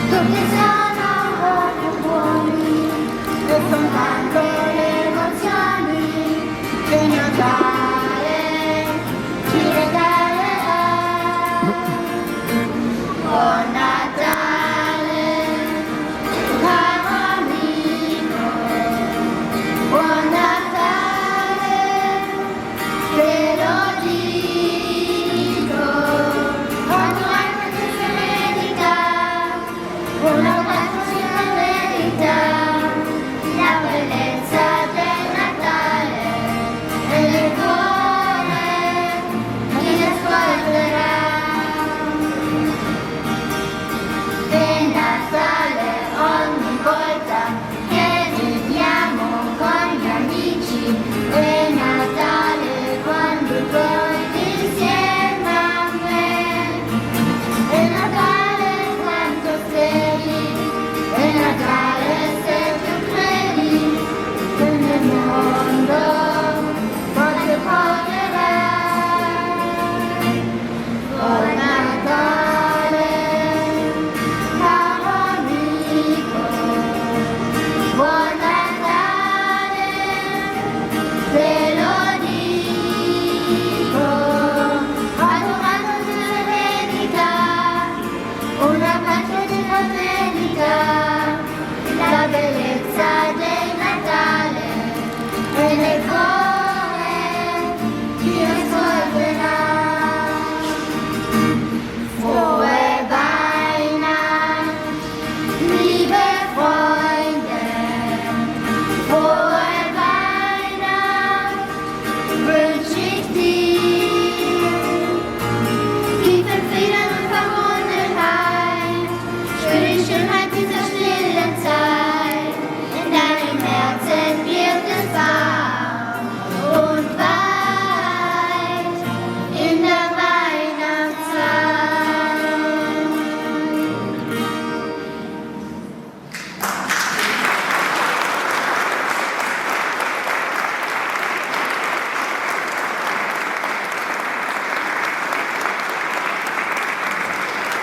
Tutti sono proprio buoni, e son tante le emozioni che Natale ci regalerà. Buon Natale, caro amico, buon Natale, te lo dico, ogni anno che si merita, una canzone merita, la bellezza del Natale e nel cuore chi le ascolterà. E Natale ogni volta che vediamo con gli amici, è Natale quando torni insieme a me, è Natale quando sei, è Natale se tu credi che nel mondo forse porterà. Buon Natale, caro amico, buon Natale, te lo dico, adorando la verità, una pace di domenica, la bellezza del Natale e nel